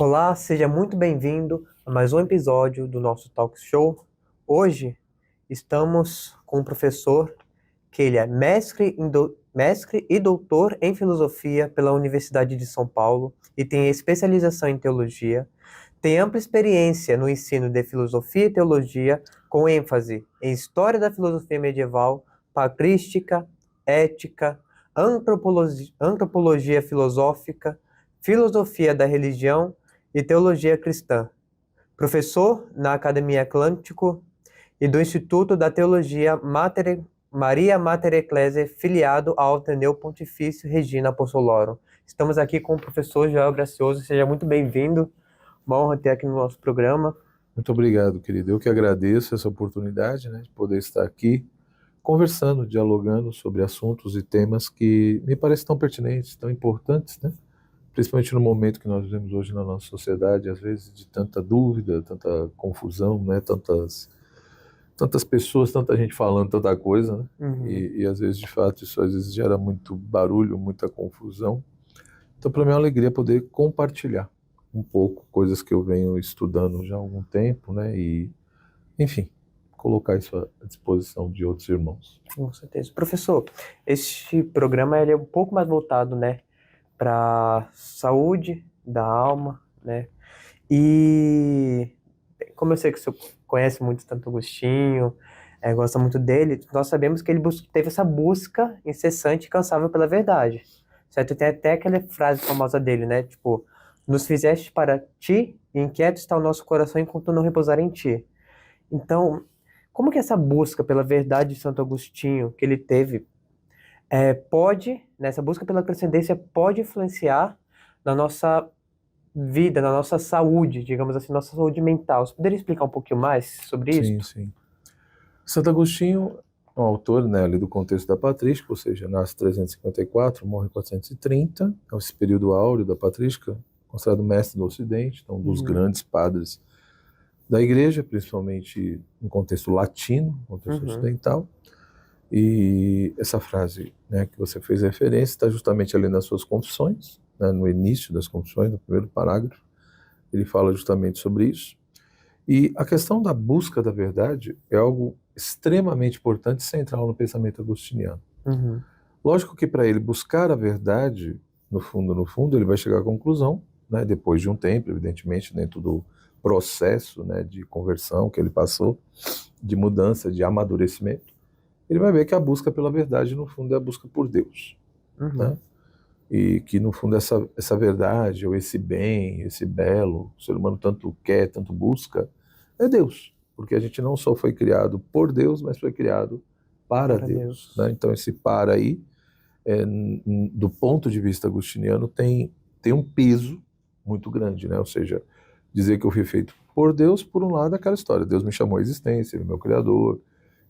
Olá, seja muito bem-vindo a mais um episódio do nosso Talk Show. Hoje estamos com um professor que ele é mestre e doutor em filosofia pela Universidade de São Paulo e tem especialização em teologia. Tem ampla experiência no ensino de filosofia e teologia, com ênfase em história da filosofia medieval, patrística, ética, antropologia filosófica, filosofia da religião e teologia cristã. Professor na Academia Atlântico e do Instituto da Teologia Maria Mater Ecclesiae, filiado ao Ateneu Pontifício Regina Apostolorum. Estamos aqui com o professor Joel Gracioso. Seja muito bem-vindo. Uma honra ter aqui no nosso programa. Muito obrigado, querido. Eu que agradeço essa oportunidade, né, de poder estar aqui conversando, dialogando sobre assuntos e temas que me parecem tão pertinentes, tão importantes, né? Principalmente no momento que nós vivemos hoje na nossa sociedade, às vezes de tanta dúvida, tanta confusão, né? Tantas pessoas, tanta gente falando tanta coisa, né? E às vezes, de fato, isso às vezes gera muito barulho, muita confusão. Então, para mim é uma alegria poder compartilhar um pouco coisas que eu venho estudando já há algum tempo, né? E, enfim, colocar isso à disposição de outros irmãos. Com certeza. Professor, este programa ele é um pouco mais voltado, né, para saúde da alma, né? E como eu sei que o senhor conhece muito Santo Agostinho, gosta muito dele, nós sabemos que ele teve essa busca incessante e incansável pela verdade, certo? Tem até aquela frase famosa dele, né? Tipo, nos fizeste para ti, e inquieto está o nosso coração enquanto não repousar em ti. Então, como que essa busca pela verdade de Santo Agostinho que ele teve pode, nessa busca pela transcendência, pode influenciar na nossa vida, na nossa saúde, digamos assim, nossa saúde mental? Você poderia explicar um pouquinho mais sobre isso? Sim, sim. Santo Agostinho é um autor, né, ali do contexto da patrística, ou seja, nasce em 354, morre em 430, é esse período áureo da patrística, considerado mestre do Ocidente, então um dos grandes padres da igreja, principalmente no contexto latino, no contexto ocidental. E essa frase, né, que você fez referência está justamente ali nas suas Confissões, né, no início das Confissões, no primeiro parágrafo, ele fala justamente sobre isso. E a questão da busca da verdade é algo extremamente importante e central no pensamento agostiniano. Lógico que para ele buscar a verdade, no fundo, ele vai chegar à conclusão, né, depois de um tempo, evidentemente, dentro do processo, né, de conversão que ele passou, de mudança, de amadurecimento, ele vai ver que a busca pela verdade, no fundo, é a busca por Deus. Né? E que, no fundo, essa verdade, ou esse bem, esse belo, o ser humano tanto quer, tanto busca, é Deus. Porque a gente não só foi criado por Deus, mas foi criado para Deus. Né? Então, esse para aí, do ponto de vista agostiniano, tem um peso muito grande. Né? Ou seja, dizer que eu fui feito por Deus, por um lado, é aquela história. Deus me chamou à existência, Ele é meu Criador,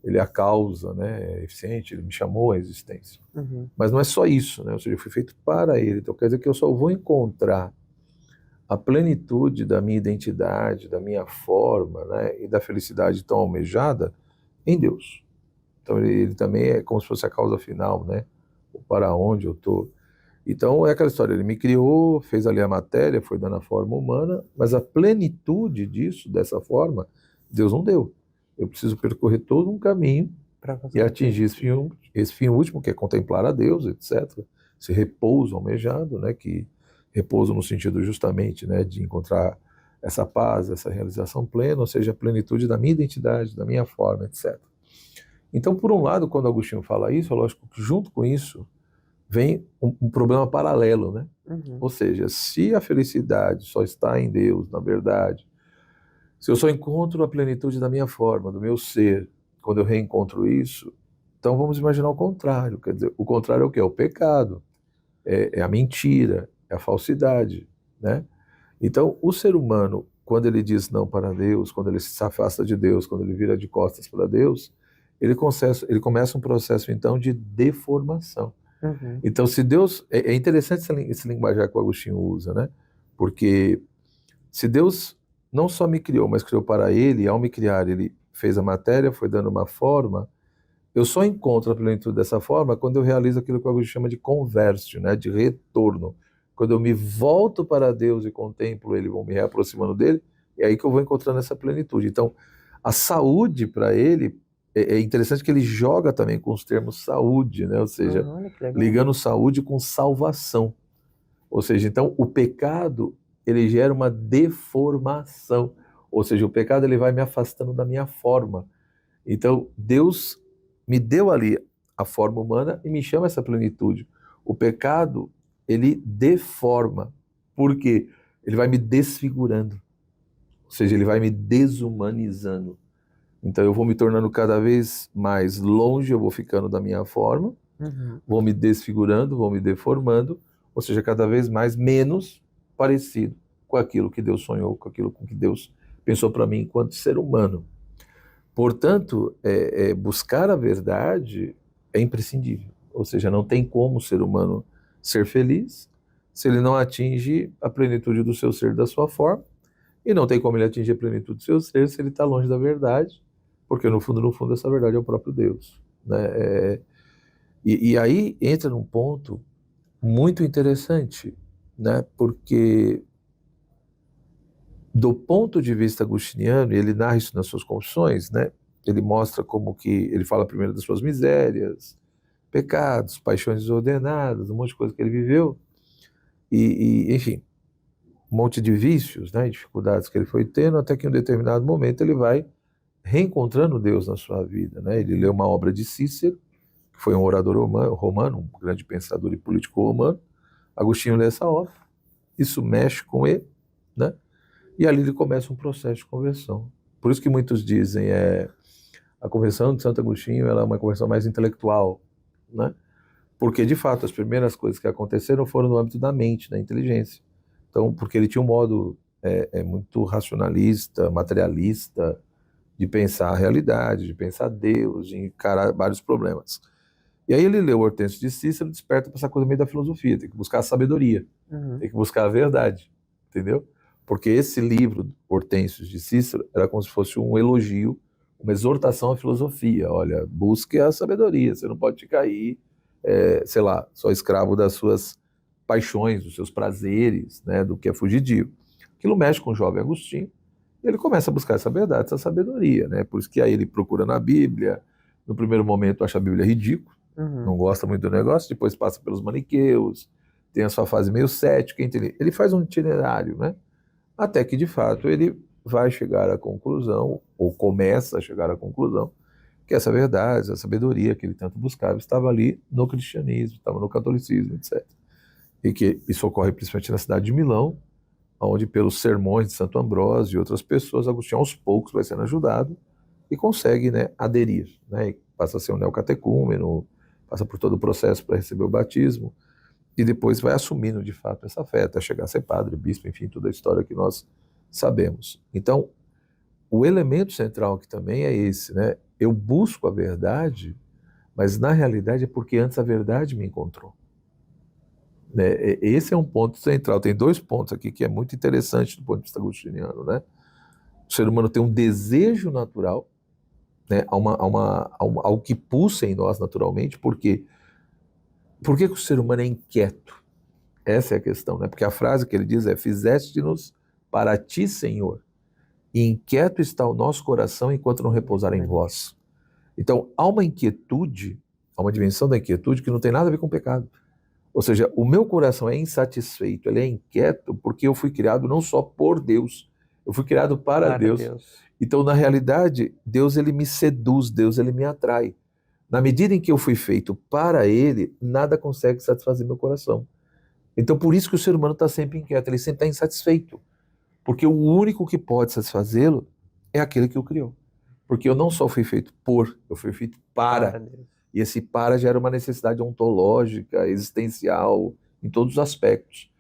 Ele é a causa, né, eficiente, Ele me chamou à existência. Mas não é só isso, né? Ou seja, eu fui feito para Ele. Então quer dizer que eu só vou encontrar a plenitude da minha identidade, da minha forma, né, e da felicidade tão almejada em Deus. Então ele também é como se fosse a causa final, né? Para onde eu estou. Então é aquela história, ele me criou, fez ali a matéria, foi dando a forma humana, mas a plenitude disso, dessa forma, Deus não deu. Eu preciso percorrer todo um caminho e atingir esse fim último, que é contemplar a Deus, etc. Esse repouso almejado, né, que repouso no sentido justamente, né, de encontrar essa paz, essa realização plena, ou seja, a plenitude da minha identidade, da minha forma, etc. Então, por um lado, quando Agostinho fala isso, é lógico que junto com isso vem um problema paralelo, né? Ou seja, se a felicidade só está em Deus, na verdade, se eu só encontro a plenitude da minha forma, do meu ser, quando eu reencontro isso, então vamos imaginar o contrário. Quer dizer, o contrário é o quê? É o pecado, é a mentira, é a falsidade, né? Então, o ser humano, quando ele diz não para Deus, quando ele se afasta de Deus, quando ele vira de costas para Deus, ele começa um processo, então, de deformação. Então, se Deus... É interessante esse linguajar que o Agostinho usa, né? Porque se Deus não só me criou, mas criou para Ele, e ao me criar, Ele fez a matéria, foi dando uma forma, eu só encontro a plenitude dessa forma quando eu realizo aquilo que o Agostinho chama de conversio, né? De retorno. quando eu me volto para Deus e contemplo Ele, vou me reaproximando dele, é aí que eu vou encontrando essa plenitude. Então, a saúde para ele, é interessante que ele joga também com os termos saúde, né? Ou seja, Olha que legal. ligando saúde com salvação. Ou seja, então o pecado, ele gera uma deformação. Ou seja, o pecado ele vai me afastando da minha forma. Então, Deus me deu ali a forma humana e me chama essa plenitude. O pecado, ele deforma. Por quê? Ele vai me desfigurando. Ou seja, ele vai me desumanizando. Então eu vou me tornando cada vez mais longe, eu vou ficando da minha forma, vou me desfigurando, vou me deformando, ou seja, cada vez mais menos parecido com aquilo que Deus sonhou, com aquilo com que Deus pensou para mim enquanto ser humano. Portanto, buscar a verdade é imprescindível. Ou seja, não tem como o ser humano ser feliz se ele não atinge a plenitude do seu ser, da sua forma, e não tem como ele atingir a plenitude do seu ser se ele está longe da verdade, porque no fundo, essa verdade é o próprio Deus, né? E aí entra num ponto muito interessante, né? Porque do ponto de vista agostiniano, e ele narra isso nas suas confissões, né? Ele mostra como que, ele fala primeiro das suas misérias, pecados, paixões desordenadas, um monte de coisa que ele viveu, enfim, um monte de vícios, né? Dificuldades que ele foi tendo, até que em um determinado momento ele vai reencontrando Deus na sua vida, né? Ele lê uma obra de Cícero, que foi um orador romano, um grande pensador e político romano. Agostinho lê essa obra, isso mexe com ele, né? E ali ele começa um processo de conversão. Por isso que muitos dizem a conversão de Santo Agostinho ela é uma conversão mais intelectual, né? Porque de fato as primeiras coisas que aconteceram foram no âmbito da mente, da inteligência. Então, porque ele tinha um modo muito racionalista, materialista, de pensar a realidade, de pensar Deus, de encarar vários problemas. E aí ele leu Hortêncio de Cícero, desperta para essa coisa meio da filosofia, tem que buscar a sabedoria, tem que buscar a verdade, entendeu? Porque esse livro, Hortêncio de Cícero, era como se fosse um elogio, uma exortação à filosofia. Olha, busque a sabedoria, você não pode ficar aí, sei lá, só escravo das suas paixões, dos seus prazeres, né, do que é fugidio. Aquilo mexe com o jovem Agostinho, ele começa a buscar essa verdade, essa sabedoria, né? Por isso que aí ele procura na Bíblia, no primeiro momento acha a Bíblia ridícula, não gosta muito do negócio, depois passa pelos maniqueus, tem a sua fase meio cética, ele faz um itinerário, né? Até que de fato ele vai chegar à conclusão, ou começa a chegar à conclusão, que essa verdade, essa sabedoria que ele tanto buscava, estava ali no cristianismo, estava no catolicismo, etc. E que isso ocorre principalmente na cidade de Milão, onde pelos sermões de Santo Ambrósio e outras pessoas, Agostinho aos poucos vai sendo ajudado e consegue, né, aderir, né, e passa a ser um neocatecúmeno, passa por todo o processo para receber o batismo e depois vai assumindo de fato essa fé até chegar a ser padre, bispo, enfim, toda a história que nós sabemos. Então, o elemento central aqui também é esse, né? Eu busco a verdade, mas na realidade é porque antes a verdade me encontrou. Esse é um ponto central. Tem dois pontos aqui que é muito interessante do ponto de vista agostiniano, né? O ser humano tem um desejo natural, né? Algo que pulsa em nós naturalmente. Por quê? Por que o ser humano é inquieto? Essa é a questão, né? Porque a frase que ele diz é: fizeste-nos para ti, Senhor, e inquieto está o nosso coração enquanto não repousar em vós. Então, há uma inquietude, há uma dimensão da inquietude que não tem nada a ver com o pecado. Ou seja, o meu coração é insatisfeito, ele é inquieto porque eu fui criado não só por Deus, eu fui criado para Deus. Então, na realidade, Deus ele me seduz, Deus ele me atrai. Na medida em que eu fui feito para Ele, nada consegue satisfazer meu coração. Então, por isso que o ser humano está sempre inquieto, ele sempre está insatisfeito. Porque o único que pode satisfazê-lo é aquele que o criou. Porque eu não só fui feito por, eu fui feito para. E esse para gera uma necessidade ontológica, existencial, em todos os aspectos.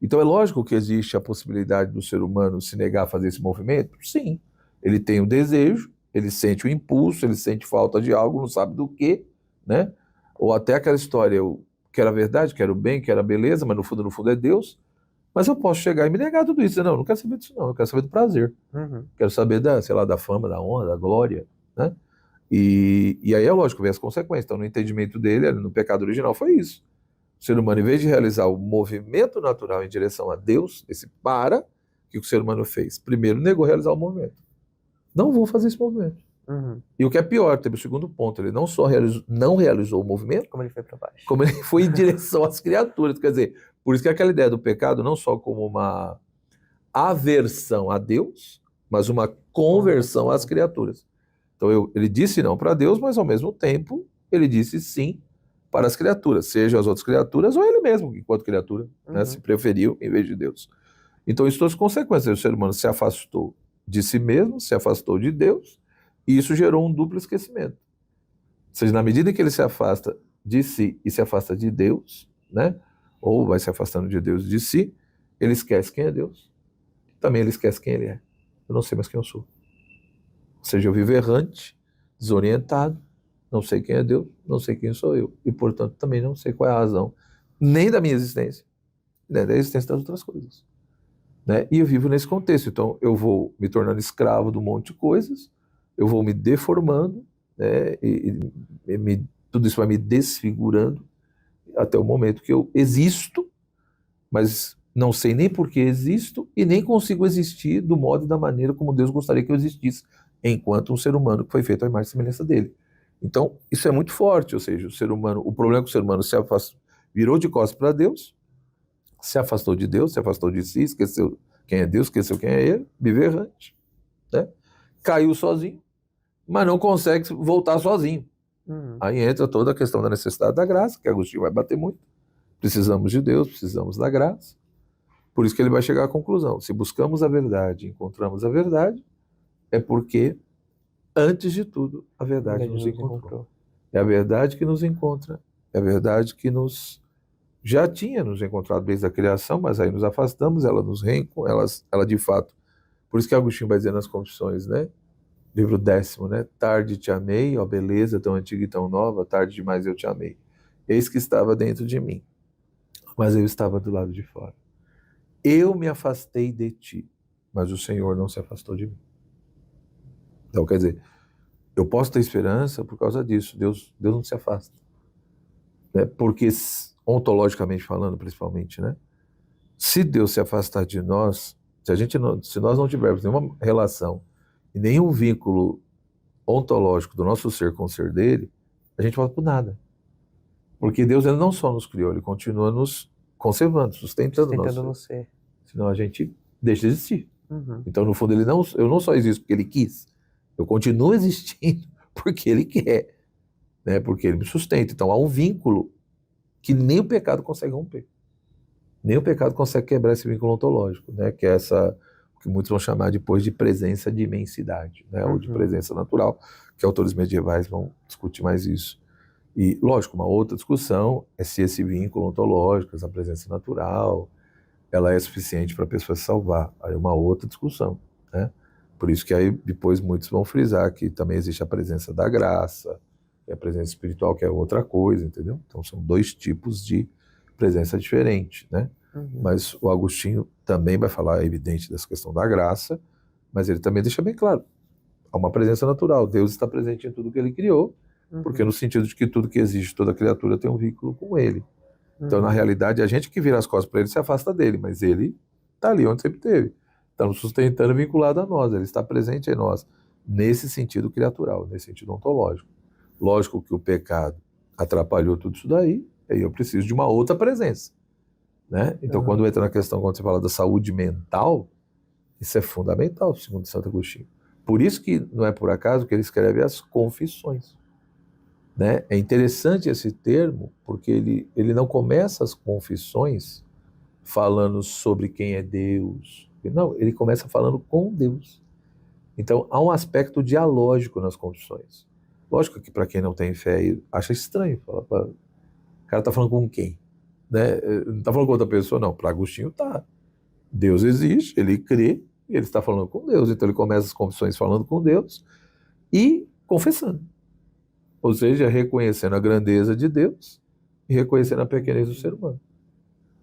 Então é lógico que existe a possibilidade do ser humano se negar a fazer esse movimento? Sim. Ele tem o desejo, ele sente o impulso, ele sente falta de algo, não sabe do que, né? Ou até aquela história, eu quero a verdade, quero o bem, quero a beleza, mas no fundo é Deus. Mas eu posso chegar e me negar tudo isso. Dizer, não quero saber disso não, eu quero saber do prazer. Quero saber da fama, da honra, da glória, né? E aí é lógico, vem as consequências. Então, no entendimento dele, no pecado original, foi isso. O ser humano, em vez de realizar o movimento natural em direção a Deus, esse para, o que o ser humano fez? Primeiro, negou realizar o movimento. Não vou fazer esse movimento. Uhum. E o que é pior, teve o segundo ponto, ele não só não realizou o movimento, Como ele foi para baixo. como ele foi em direção às criaturas. Quer dizer, por isso que aquela ideia do pecado, não só como uma aversão a Deus, mas uma conversão às criaturas. Então ele disse não para Deus, mas ao mesmo tempo ele disse sim para as criaturas, sejam as outras criaturas ou ele mesmo, enquanto criatura, né, se preferiu em vez de Deus. Então isso trouxe consequências. O ser humano se afastou de si mesmo, se afastou de Deus, e isso gerou um duplo esquecimento. Ou seja, na medida que ele se afasta de si e se afasta de Deus, né, ou vai se afastando de Deus de si, ele esquece quem é Deus. Também ele esquece quem ele é. Eu não sei mais quem eu sou. Ou seja, eu vivo errante, desorientado, não sei quem é Deus, não sei quem sou eu. E, portanto, também não sei qual é a razão, nem da minha existência, nem da existência das outras coisas. Né? E eu vivo nesse contexto. Então, eu vou me tornando escravo de um monte de coisas, eu vou me deformando, né? Tudo isso vai me desfigurando até o momento que eu existo, mas não sei nem por que existo e nem consigo existir do modo e da maneira como Deus gostaria que eu existisse, enquanto um ser humano que foi feito à imagem e semelhança dele. Então, isso é muito forte, ou seja, o problema é que o ser humano se afastou, virou de costas para Deus, se afastou de Deus, se afastou de si, esqueceu quem é Deus, esqueceu quem é ele, vive errante, né? Caiu sozinho, mas não consegue voltar sozinho. Aí entra toda a questão da necessidade da graça, que Agostinho vai bater muito. Precisamos de Deus, precisamos da graça. Por isso que ele vai chegar à conclusão. Se buscamos a verdade, encontramos a verdade, é porque, antes de tudo, a verdade nos encontrou. É a verdade que nos encontra, é a verdade que já tinha nos encontrado desde a criação, mas aí nos afastamos, ela nos reencontra, ela de fato. Por isso que Agostinho vai dizer nas Confissões, né? Livro 10º, né? Tarde te amei, ó beleza tão antiga e tão nova, tarde demais eu te amei. Eis que estava dentro de mim, mas eu estava do lado de fora. Eu me afastei de ti, mas o Senhor não se afastou de mim. Então, quer dizer, eu posso ter esperança por causa disso. Deus não se afasta. Né? Porque, ontologicamente falando, principalmente, né? Se Deus se afastar de nós, se nós não tivermos nenhuma relação e nenhum vínculo ontológico do nosso ser com o ser dele, a gente volta por nada. Porque Deus ele não só nos criou, ele continua nos conservando, sustentando o nosso ser. Senão a gente deixa de existir. Então, no fundo, eu não só existo porque ele quis, eu continuo existindo porque ele quer, né? Porque ele me sustenta. Então, há um vínculo que nem o pecado consegue romper. Nem o pecado consegue quebrar esse vínculo ontológico, né? Que é o que muitos vão chamar depois de presença de imensidade, né? Ou de presença natural, que autores medievais vão discutir mais isso. E, lógico, uma outra discussão é se esse vínculo ontológico, essa presença natural, ela é suficiente para a pessoa se salvar. Aí é uma outra discussão, né? Por isso que aí depois muitos vão frisar que também existe a presença da graça, e a presença espiritual, que é outra coisa, entendeu? Então são dois tipos de presença diferente, né? Mas o Agostinho também vai falar, é evidente, dessa questão da graça, mas ele também deixa bem claro, há uma presença natural, Deus está presente em tudo que ele criou, porque no sentido de que tudo que existe, toda criatura tem um vínculo com ele. Então, na realidade, a gente que vira as costas para ele se afasta dele, mas ele está ali onde sempre esteve. Está nos sustentando, vinculado a nós, ele está presente em nós, nesse sentido criatural, nesse sentido ontológico. Lógico que o pecado atrapalhou tudo isso daí, aí eu preciso de uma outra presença, né? Então, quando entra na questão, quando você fala da saúde mental, isso é fundamental, segundo Santo Agostinho. Por isso que não é por acaso que ele escreve as Confissões. Né? É interessante esse termo, porque ele não começa as confissões falando sobre quem é Deus. Não, ele começa falando com Deus. Então, há um aspecto dialógico nas confissões. Lógico que para quem não tem fé, acha estranho. Fala, o cara está falando com quem? Né? Não está falando com outra pessoa, não. Para Agostinho, tá. Deus existe, ele crê, e ele está falando com Deus. Então, ele começa as confissões falando com Deus e confessando. Ou seja, reconhecendo a grandeza de Deus e reconhecendo a pequenez do ser humano.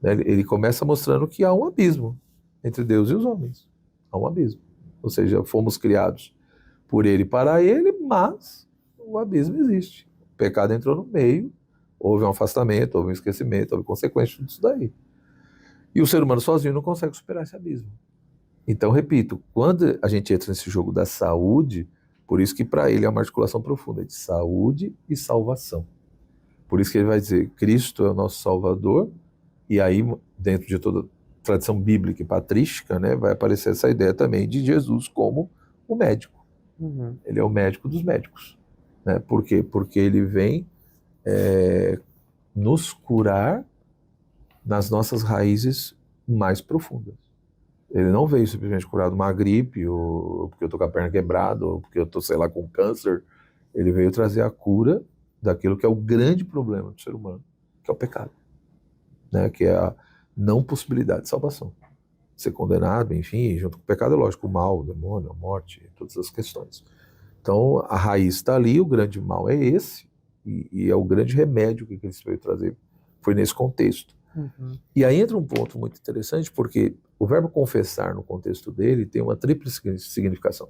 Ele começa mostrando que há um abismo entre Deus e os homens. Há um abismo. Ou seja, fomos criados por ele e para ele, mas o abismo existe. O pecado entrou no meio, houve um afastamento, houve um esquecimento, houve consequência disso daí. E o ser humano sozinho não consegue superar esse abismo. Então, repito, quando a gente entra nesse jogo da saúde, por isso que para ele é uma articulação profunda de saúde e salvação. Por isso que ele vai dizer, Cristo é o nosso Salvador, e aí, dentro de toda a tradição bíblica e patrística, né, vai aparecer essa ideia também de Jesus como o médico. Uhum. Ele é o médico dos médicos. Né? Por quê? Porque ele vem nos curar nas nossas raízes mais profundas. Ele não veio simplesmente curar de uma gripe, ou porque eu estou com a perna quebrada, ou porque eu estou, sei lá, com câncer. Ele veio trazer a cura daquilo que é o grande problema do ser humano, que é o pecado. Né? Que é a não possibilidade de salvação. Ser condenado, enfim, junto com o pecado, é lógico, o mal, o demônio, a morte, todas as questões. Então, a raiz está ali, o grande mal é esse, e é o grande remédio que Cristo veio trazer. Foi nesse contexto. Uhum. E aí entra um ponto muito interessante, porque o verbo confessar, no contexto dele, tem uma tríplice significação.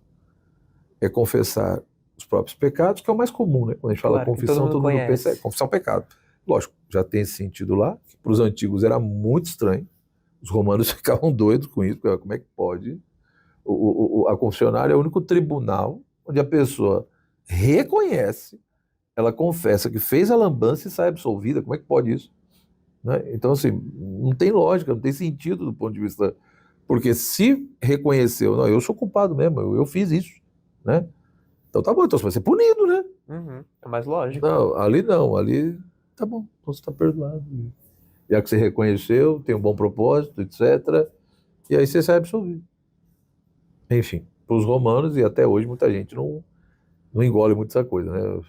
É confessar os próprios pecados, que é o mais comum, né? Quando a gente fala Claro, que confissão, todo mundo conhece. pensa, confissar o pecado. Lógico, já tem esse sentido lá, que para os antigos era muito estranho, os romanos ficavam doidos com isso, porque como é que pode? A confessionária é o único tribunal onde a pessoa reconhece, ela confessa que fez a lambança e sai absolvida. Como é que pode isso? Né? Então, assim, não tem lógica, não tem sentido do ponto de vista... Porque se reconheceu, não, eu sou culpado mesmo, eu fiz isso, né? Então tá bom, então você vai ser punido, né? Uhum. É mais lógico. Não, ali tá bom, então você tá perdoado. Já que você reconheceu, tem um bom propósito, etc. E aí você sai absolvido. Enfim, para os romanos, e até hoje muita gente não engole muito essa coisa, né?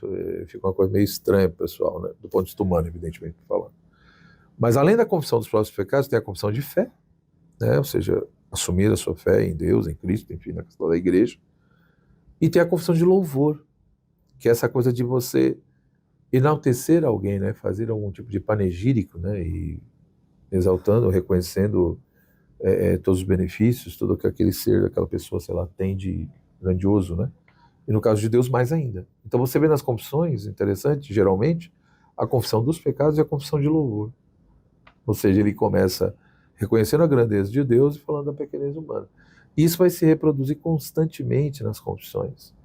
Fica uma coisa meio estranha pro pessoal, né? Do ponto de vista humano, evidentemente, falando. Mas além da confissão dos próprios pecados, tem a confissão de fé, né? Ou seja, assumir a sua fé em Deus, em Cristo, enfim, na questão da igreja. E tem a confissão de louvor, que é essa coisa de você enaltecer alguém, né? Fazer algum tipo de panegírico, né? E exaltando, reconhecendo todos os benefícios, tudo que aquele ser, aquela pessoa, sei lá, tem de grandioso, né? E no caso de Deus, mais ainda. Então você vê nas confissões, interessante, geralmente, a confissão dos pecados e a confissão de louvor. Ou seja, ele começa reconhecendo a grandeza de Deus e falando da pequenez humana. E isso vai se reproduzir constantemente nas confissões.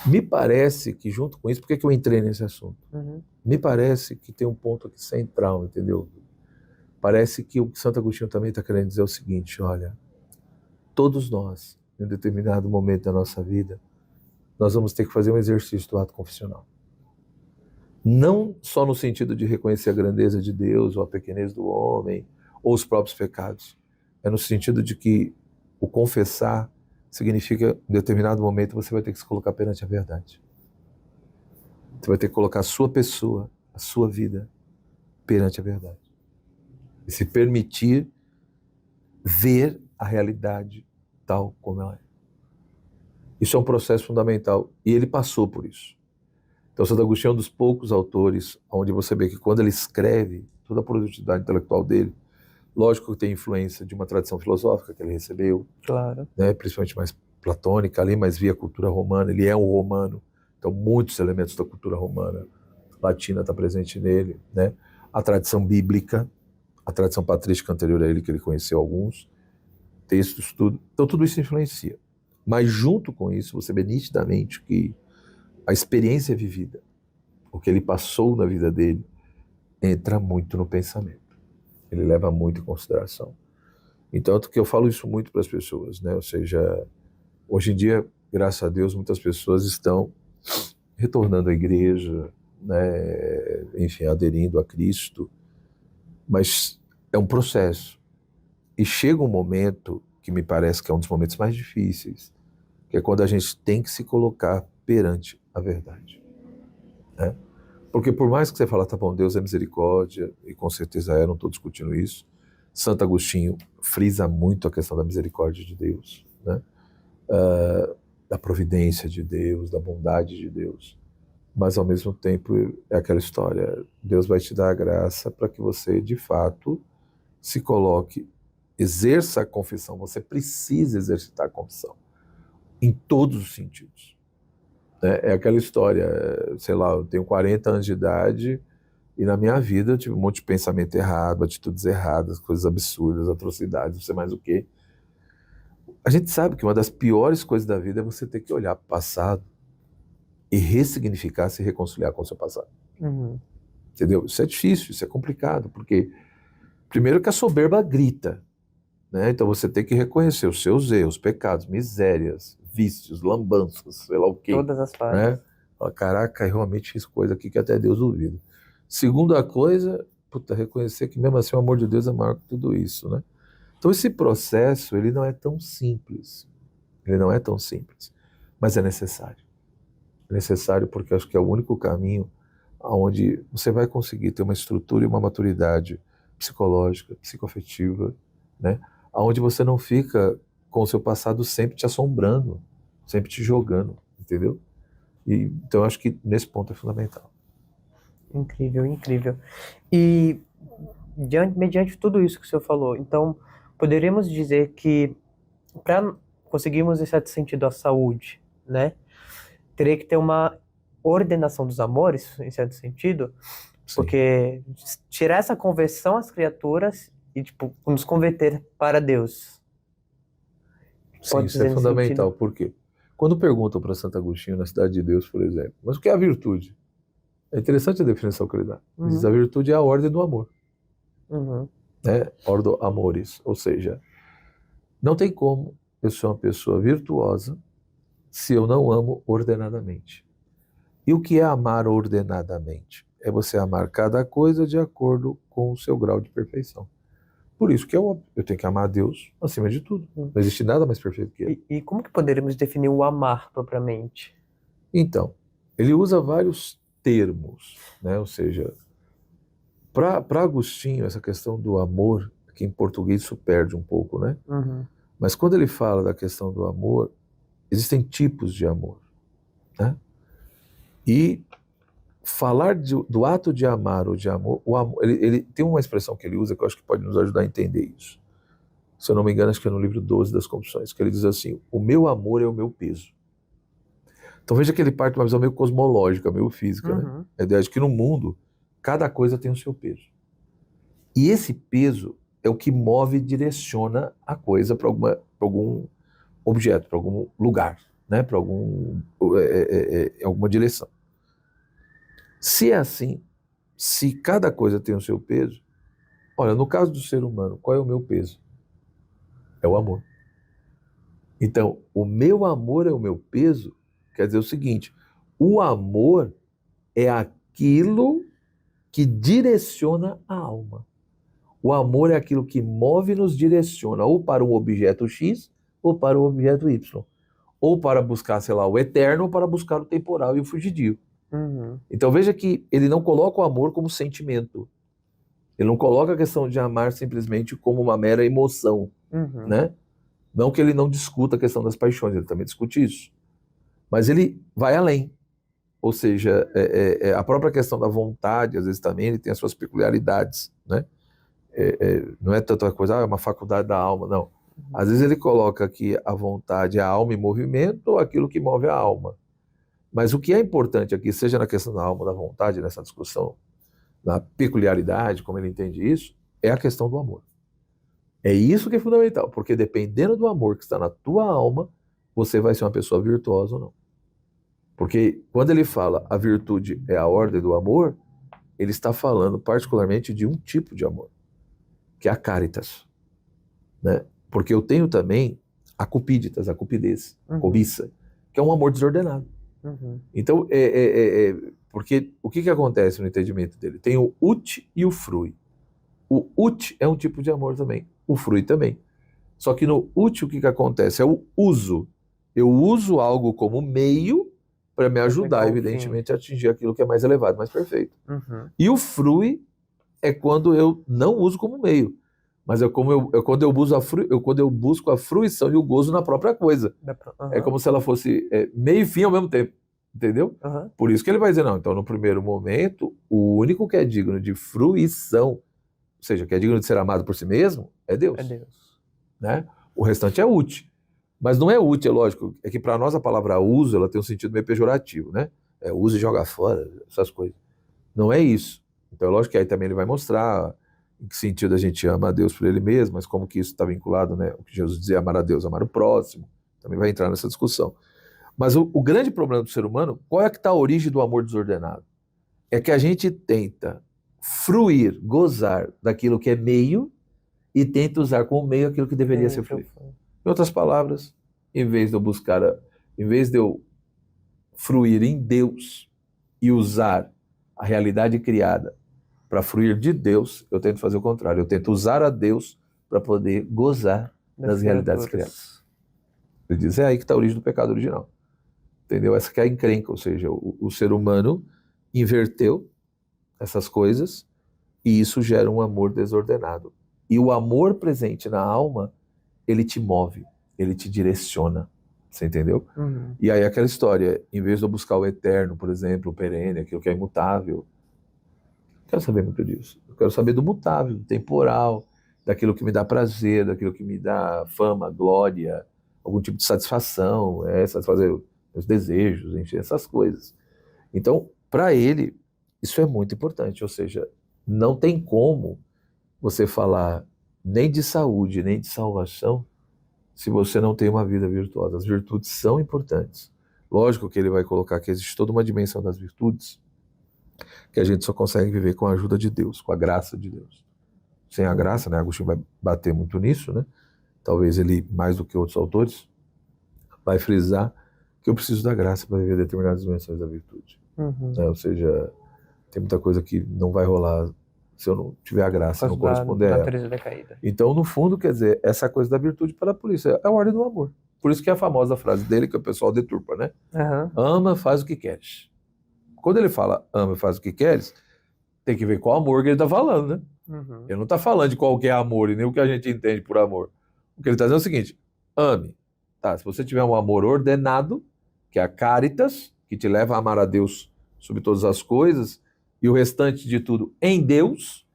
Me parece que junto com isso, por que eu entrei nesse assunto? Uhum. Me parece que tem um ponto aqui central, entendeu? Parece que o que Santo Agostinho também está querendo dizer é o seguinte, olha, todos nós, em um determinado momento da nossa vida, nós vamos ter que fazer um exercício do ato confessional. Não só no sentido de reconhecer a grandeza de Deus, ou a pequenez do homem, ou os próprios pecados. É no sentido de que o confessar significa, em determinado momento, você vai ter que se colocar perante a verdade. Você vai ter que colocar a sua pessoa, a sua vida, perante a verdade. E se permitir ver a realidade tal como ela é. Isso é um processo fundamental. E ele passou por isso. Então, Santo Agostinho é um dos poucos autores onde você vê que quando ele escreve, toda a produtividade intelectual dele, lógico que tem influência de uma tradição filosófica que ele recebeu, Claro. né, principalmente mais platônica ali, mas via cultura romana, ele é um romano, então muitos elementos da cultura romana latina está presente nele, né? A tradição bíblica, a tradição patrística anterior a ele, que ele conheceu alguns textos, tudo. Então tudo isso influencia. Mas junto com isso, você vê nitidamente que a experiência vivida, o que ele passou na vida dele, entra muito no pensamento. Ele leva muito em consideração. Então, que eu falo isso muito para as pessoas, né? Ou seja, hoje em dia, graças a Deus, muitas pessoas estão retornando à igreja, né? Enfim, aderindo a Cristo, mas é um processo. E chega um momento que me parece que é um dos momentos mais difíceis, que é quando a gente tem que se colocar perante a verdade. Né? Porque por mais que você fale, tá bom, Deus é misericórdia, e com certeza não estou discutindo isso, Santo Agostinho frisa muito a questão da misericórdia de Deus, né? Da providência de Deus, da bondade de Deus. Mas ao mesmo tempo é aquela história, Deus vai te dar a graça para que você de fato se coloque, exerça a confissão, você precisa exercitar a confissão, em todos os sentidos. É aquela história, sei lá, eu tenho 40 anos de idade, E na minha vida eu tive um monte de pensamento errado, atitudes erradas, coisas absurdas, atrocidades, não sei mais o quê. A gente sabe que uma das piores coisas da vida é você ter que olhar para o passado e ressignificar, se reconciliar com o seu passado. Uhum. Entendeu? Isso é difícil, isso é complicado, porque primeiro que a soberba grita, né? Então você tem que reconhecer os seus erros, pecados, misérias, vícios, lambanças, sei lá o quê. Todas as fases. Né? Fala, caraca, eu realmente fiz coisa aqui que até Deus duvida. Segunda coisa, reconhecer que mesmo assim o amor de Deus é maior que tudo isso, né? Então esse processo, ele não é tão simples. Ele não é tão simples, mas é necessário. É necessário porque acho que é o único caminho onde você vai conseguir ter uma estrutura e uma maturidade psicológica, psicoafetiva, né? Onde você não fica com o seu passado sempre te assombrando, sempre te jogando, entendeu? Então acho que nesse ponto é fundamental. Incrível, incrível. E mediante tudo isso que o senhor falou, então poderíamos dizer que para conseguirmos, em certo sentido, a saúde, né, teria que ter uma ordenação dos amores, em certo sentido, Sim. porque tirar essa conversão às criaturas e, tipo, nos converter para Deus. Sim, isso é fundamental. Por quê? Quando perguntam para Santo Agostinho, na Cidade de Deus, por exemplo, mas o que é a virtude? É interessante a definição que ele dá. Ele diz, a virtude é a ordem do amor. Né? Ordo amoris. Ou seja, não tem como eu ser uma pessoa virtuosa se eu não amo ordenadamente. E o que é amar ordenadamente? É você amar cada coisa de acordo com o seu grau de perfeição. Por isso que eu tenho que amar a Deus acima de tudo. Não existe nada mais perfeito que Ele. E como que poderíamos definir o amar propriamente? Então, ele usa vários termos, né? Ou seja, para Agostinho, essa questão do amor, que em português isso perde um pouco, né? Mas quando ele fala da questão do amor, existem tipos de amor, né? E falar do ato de amar ou de amor, ele tem uma expressão que ele usa que eu acho que pode nos ajudar a entender isso. Se eu não me engano, acho que é no livro 12 das Confissões, que ele diz assim, o meu amor é o meu peso. Então veja que ele parte de uma visão meio cosmológica, meio física, né? A ideia de que no mundo, cada coisa tem o seu peso. E esse peso é o que move e direciona a coisa para algum objeto, para algum lugar, né? Para alguma direção. Se é assim, se cada coisa tem o seu peso, olha, no caso do ser humano, qual é o meu peso? É o amor. Então, o meu amor é o meu peso, quer dizer o seguinte, o amor é aquilo que direciona a alma. O amor é aquilo que move e nos direciona ou para um objeto X ou para o objeto Y. Ou para buscar, sei lá, o eterno ou para buscar o temporal e o fugidio. Então veja que ele não coloca o amor como sentimento. Ele não coloca a questão de amar simplesmente como uma mera emoção, né? Não que ele não discuta a questão das paixões, ele também discute isso. Mas ele vai além. Ou seja, a própria questão da vontade, às vezes também, ele tem as suas peculiaridades, né? Não é tanta coisa, é uma faculdade da alma, não. Às vezes ele coloca que a vontade é a alma em movimento ou aquilo que move a alma. Mas o que é importante aqui, seja na questão da alma, da vontade, nessa discussão, na peculiaridade, como ele entende isso, é a questão do amor. É isso que é fundamental, porque dependendo do amor que está na tua alma, você vai ser uma pessoa virtuosa ou não. Porque quando ele fala a virtude é a ordem do amor, ele está falando particularmente de um tipo de amor, que é a caritas, né? Porque eu tenho também a cupiditas, a cupidez, a cobiça, que é um amor desordenado. Então, porque o que acontece no entendimento dele? Tem o ut e o frui. O ut é um tipo de amor também, o frui também. Só que no ut o que acontece? É o uso. Eu uso algo como meio para me ajudar, evidentemente, a atingir aquilo que é mais elevado, mais perfeito. E o frui é quando eu não uso como meio, mas quando eu busco a fruição e o gozo na própria coisa. É como se ela fosse meio e fim ao mesmo tempo, entendeu? Por isso que ele vai dizer, não, então no primeiro momento, o único que é digno de fruição, ou seja, que é digno de ser amado por si mesmo, é Deus. Né? O restante é útil. Mas não é útil, é lógico, é que para nós a palavra uso, ela tem um sentido meio pejorativo, né? Usa e joga fora, essas coisas. Não é isso. Então, é lógico que aí também ele vai mostrar em que sentido a gente ama a Deus por ele mesmo, mas como que isso está vinculado, né? O que Jesus dizia, amar a Deus, amar o próximo, também vai entrar nessa discussão. Mas o grande problema do ser humano, qual é que está a origem do amor desordenado? É que a gente tenta fruir, gozar daquilo que é meio e tenta usar como meio aquilo que deveria ser fluir. Em outras palavras, em vez de eu fruir em Deus e usar a realidade criada para fruir de Deus, eu tento fazer o contrário. Eu tento usar a Deus para poder gozar das realidades criadas. Ele diz, é aí que está a origem do pecado original. Entendeu? Essa que é a encrenca, ou seja, o ser humano inverteu essas coisas e isso gera um amor desordenado. E o amor presente na alma, ele te move, ele te direciona. Você entendeu? Uhum. E aí aquela história, em vez de eu buscar o eterno, por exemplo, o perene, aquilo que é imutável, não quero saber muito disso. Eu quero saber do mutável, do temporal, daquilo que me dá prazer, daquilo que me dá fama, glória, algum tipo de satisfação, satisfazer meus desejos, enfim, essas coisas. Então, para ele, isso é muito importante. Ou seja, não tem como você falar nem de saúde, nem de salvação, se você não tem uma vida virtuosa. As virtudes são importantes. Lógico que ele vai colocar que existe toda uma dimensão das virtudes que a gente só consegue viver com a ajuda de Deus, com a graça de Deus. Sem a graça, né, Agostinho vai bater muito nisso, né? Talvez ele, mais do que outros autores, vai frisar que eu preciso da graça para viver determinadas dimensões da virtude. Uhum. Ou seja, tem muita coisa que não vai rolar se eu não tiver a graça, não corresponder a ela. Decaída. Então, no fundo, quer dizer, essa coisa da virtude para a polícia é a ordem do amor. Por isso que é a famosa frase dele, que o pessoal deturpa, né? Uhum. Ama, faz o que queres. Quando ele fala ama e faz o que queres, tem que ver qual amor que ele está falando, né? Uhum. Ele não está falando de qualquer amor e nem o que a gente entende por amor. O que ele está dizendo é o seguinte, ame. Tá, se você tiver um amor ordenado, que é a caritas, que te leva a amar a Deus sobre todas as coisas, e o restante de tudo em Deus,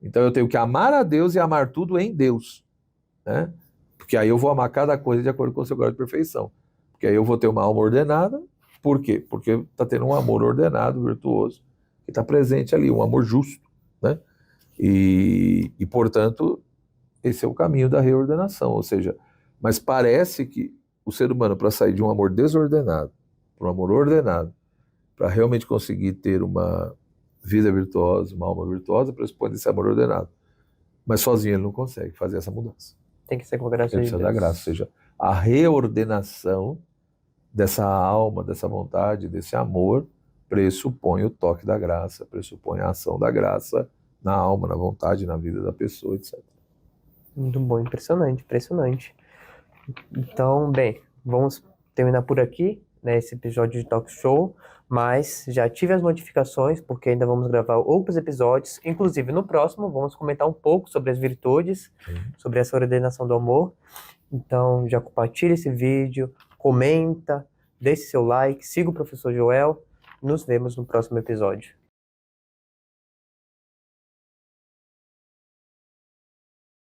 então eu tenho que amar a Deus e amar tudo em Deus, né? Porque aí eu vou amar cada coisa de acordo com o seu grau de perfeição. Porque aí eu vou ter uma alma ordenada. Por quê? Porque está tendo um amor ordenado, virtuoso, que está presente ali, um amor justo, né? E, portanto, esse é o caminho da reordenação. Ou seja, mas parece que o ser humano, para sair de um amor desordenado para um amor ordenado, para realmente conseguir ter uma vida virtuosa, uma alma virtuosa, pressupõe esse amor ordenado. Mas sozinho ele não consegue fazer essa mudança. Tem que ser com a graça Ele de precisa Deus. da graça, ou seja, a reordenação dessa alma, dessa vontade, desse amor, pressupõe o toque da graça, pressupõe a ação da graça na alma, na vontade, na vida da pessoa, etc. Muito bom, impressionante, impressionante. Então, bem, vamos terminar por aqui, né, esse episódio de Talk Show, mas já tive as notificações, porque ainda vamos gravar outros episódios, inclusive no próximo vamos comentar um pouco sobre as virtudes, sobre essa ordenação do amor. Então, já compartilha esse vídeo, comenta, deixe seu like, siga o professor Joel, nos vemos no próximo episódio.